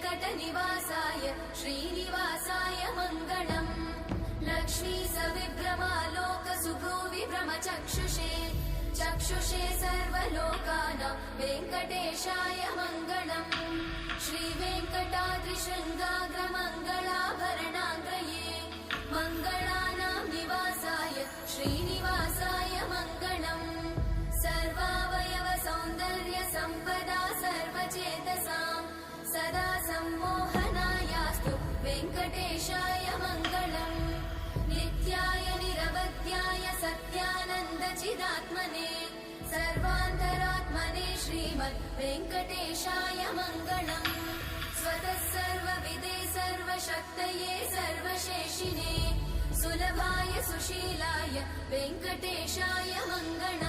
वेङ्कटनिवासाय श्रीनिवासाय मङ्गलम्। लक्ष्मी सविभ्रमालोकसुभ्रूविभ्रमचक्षुषे चक्षुषे सर्वलोकानां वेङ्कटेशाय मङ्गलम्। श्रीवेङ्कटाद्रिशृङ्गाग्रमङ्गलाभरणाङ्गये मङ्गलानां निवासाय श्रीनिवासाय मङ्गलम्। सर्वावयव सौन्दर्य सम्पदा सर्वचेतसां सदा सम्मोहनायास्तु वेङ्कटेशाय मङ्गलम्। नित्याय निरवध्याय सत्यानन्दचिदात्मने सर्वान्तरात्मने श्रीमद् वेङ्कटेशाय मङ्गलम्। स्वतः सर्वविदे सर्वशक्तये सर्वशेषिने सुलभाय सुशीलाय वेङ्कटेशाय मङ्गलम्।